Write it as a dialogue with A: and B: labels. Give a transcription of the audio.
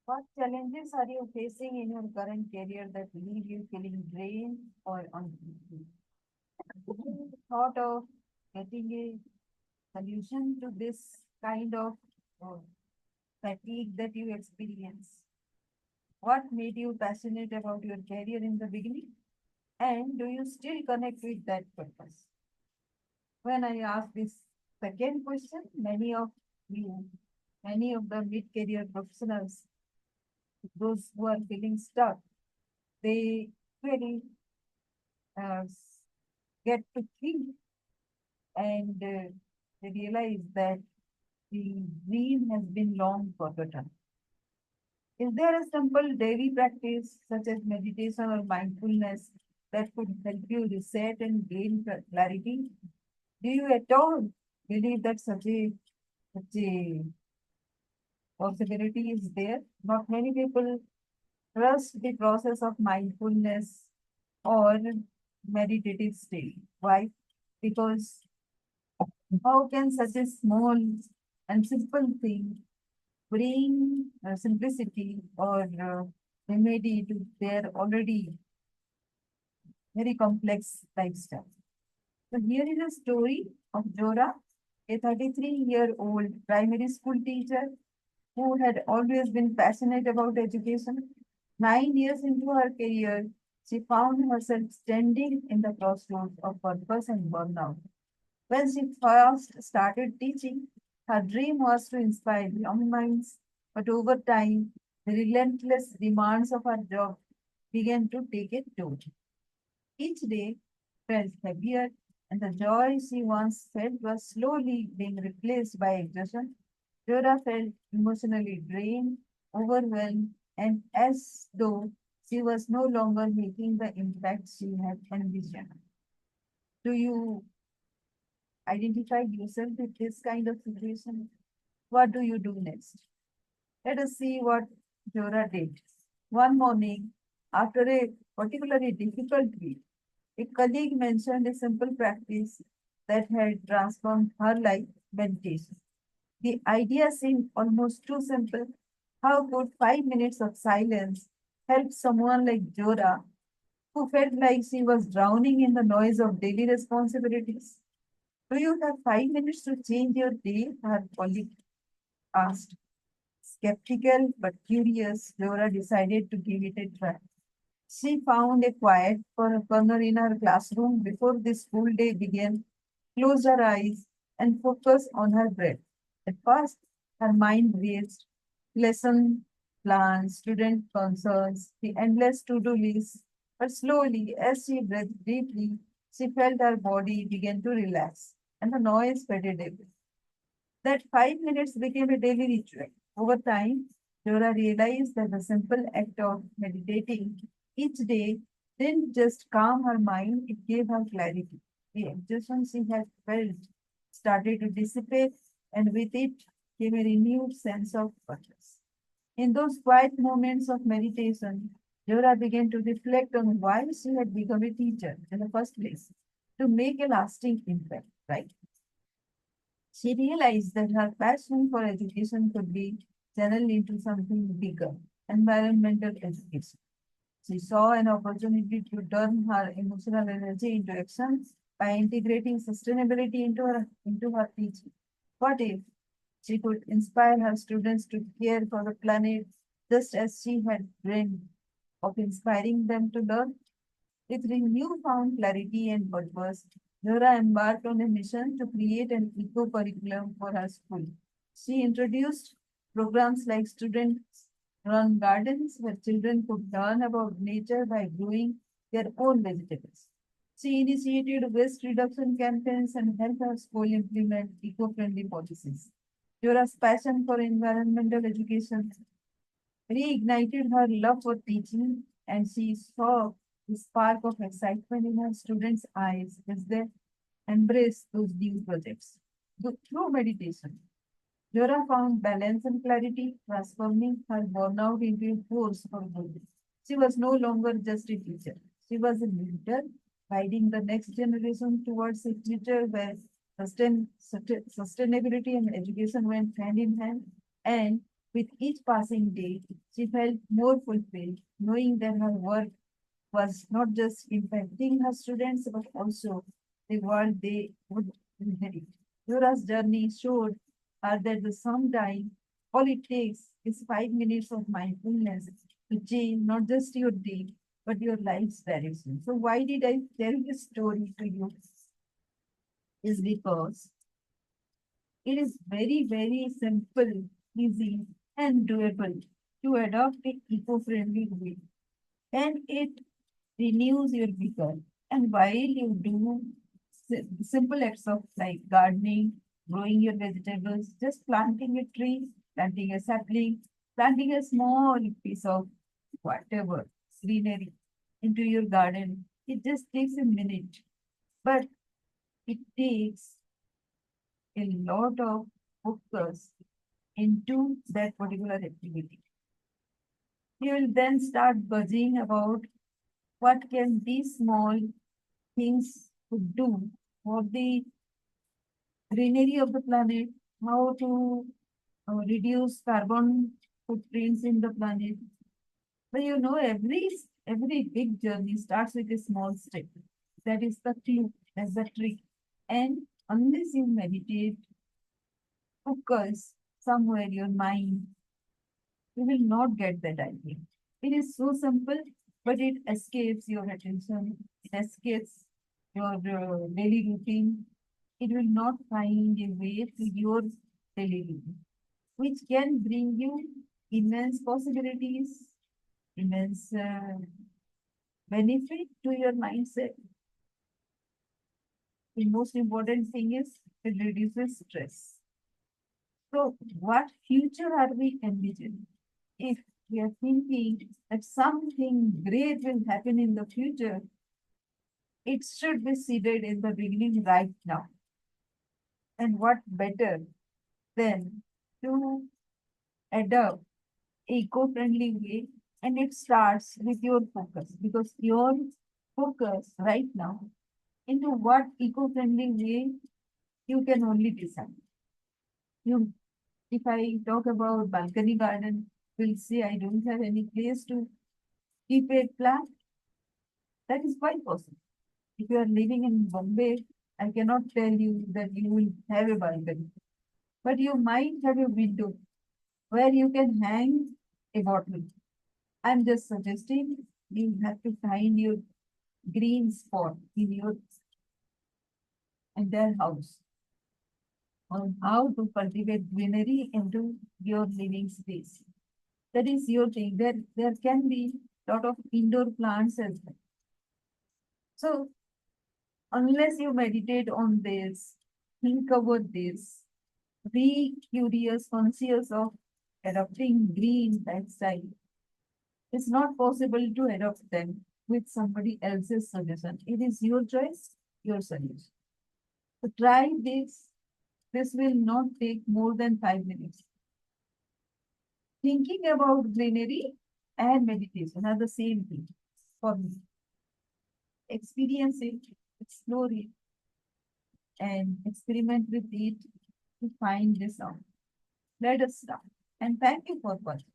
A: What challenges are you facing in your current career that leave you feeling drained or unfulfilled? Have you thought of getting a solution to this kind of uh, fatigue that you experience? What made you passionate about your career in the beginning? And do you still connect with that purpose? When I ask this second question, you, many of the mid-career professionals, those who are feeling stuck, they really uh, get to think and they realize that the dream has been long forgotten. Is there a simple daily practice such as meditation or mindfulness that could help you reset and gain clarity? Do you at all believe that such a possibility is there? Not many people trust the process of mindfulness or meditative state. Why? Because how can such a small and simple thing bring simplicity or remedy to their already very complex lifestyle? So here is a story of Jora, a 33-year-old primary school teacher who had always been passionate about education. 9 years into her career, she found herself standing in the crossroads of purpose and burnout. When she first started teaching, her dream was to inspire young minds, but over time, the relentless demands of her job began to take a toll. Each day felt heavier, and the joy she once felt was slowly being replaced by exhaustion. Dora felt emotionally drained, overwhelmed, and as though she was no longer making the impact she had envisioned. Do you identify yourself with this kind of situation? What do you do next? Let us see what Dora did. One morning, after a particularly difficult week, a colleague mentioned a simple practice that had transformed her life: meditation. The idea seemed almost too simple. How could 5 minutes of silence help someone like Jora, who felt like she was drowning in the noise of daily responsibilities? Do you have 5 minutes to change your day? Her colleague asked. Skeptical but curious, Laura decided to give it a try. She found a quiet corner in her classroom before the school day began, closed her eyes, and focused on her breath. At first, her mind raced: lesson plans, student concerns, the endless to-do list. But slowly, as she breathed deeply, she felt her body begin to relax, and the noise faded away. That 5 minutes became a daily ritual. Over time, Dora realized that the simple act of meditating each day didn't just calm her mind, it gave her clarity. The exhaustion she had felt started to dissipate, and with it came a renewed sense of purpose. In those quiet moments of meditation, Dora began to reflect on why she had become a teacher in the first place, to make a lasting impact, right? She realized that her passion for education could be channeled into something bigger: environmental education. She saw an opportunity to turn her emotional energy into action by integrating sustainability into her teaching. What if she could inspire her students to care for the planet just as she had dreamed of inspiring them to learn? With newfound clarity and purpose, Laura embarked on a mission to create an eco curriculum for her school. She introduced programs like Students Run Gardens, where children could learn about nature by growing their own vegetables. She initiated waste reduction campaigns and helped her school implement eco friendly policies. Laura's passion for environmental education reignited her love for teaching, and she saw the spark of excitement in her students' eyes as they embraced those new projects. Through meditation, Laura found balance and clarity, transforming her burnout into a force for good. She was no longer just a teacher. She was a leader, guiding the next generation towards a future where sustainability and education went hand in hand. And With each passing day, she felt more fulfilled, knowing that her work was not just impacting her students but also the world they would inherit. Yora's journey showed her that the sometime all it takes is 5 minutes of mindfulness to change not just your day but your life's direction. So why did I tell this story to you? Is because it is very, very simple, easy, and doable to adopt a eco-friendly way. And it renews your vigor. And while you do simple acts of like gardening, growing your vegetables, just planting a tree, planting a sapling, planting a small piece of whatever greenery into your garden, it just takes a minute. But it takes a lot of focus into that particular activity. You will then start buzzing about what can these small things could do for the greenery of the planet, how to reduce carbon footprints in the planet. But you know, every big journey starts with a small step. That is the clue, that's the trick. And unless you meditate, focus somewhere your mind, you will not get that idea. It is so simple, but it escapes your attention. It escapes your daily routine. It will not find a way to your daily routine, which can bring you immense possibilities, immense benefit to your mindset. The most important thing is it reduces stress. So, what future are we envisioning? If we are thinking that something great will happen in the future, it should be seeded in the beginning right now. And what better than to adopt eco-friendly way? And it starts with your focus because your focus right now into what eco-friendly way you can only decide. You, if I talk about balcony garden, will say I don't have any place to keep a plant. That is quite possible. If you are living in Bombay, I cannot tell you that you will have a balcony, but you might have a window where you can hang a bottle. I'm just suggesting you have to find your green spot in your entire house on how to cultivate greenery into your living space. That is your thing. There can be lot of indoor plants as well. So unless you meditate on this, think about this, be curious, conscious of adopting green lifestyle. It's not possible to adopt them with somebody else's suggestion. It is your choice, your solution. So try this. This will not take more than 5 minutes. Thinking about greenery and meditation are the same thing for me. Experience it, explore it, and experiment with it to find this out. Let us start. And thank you for watching.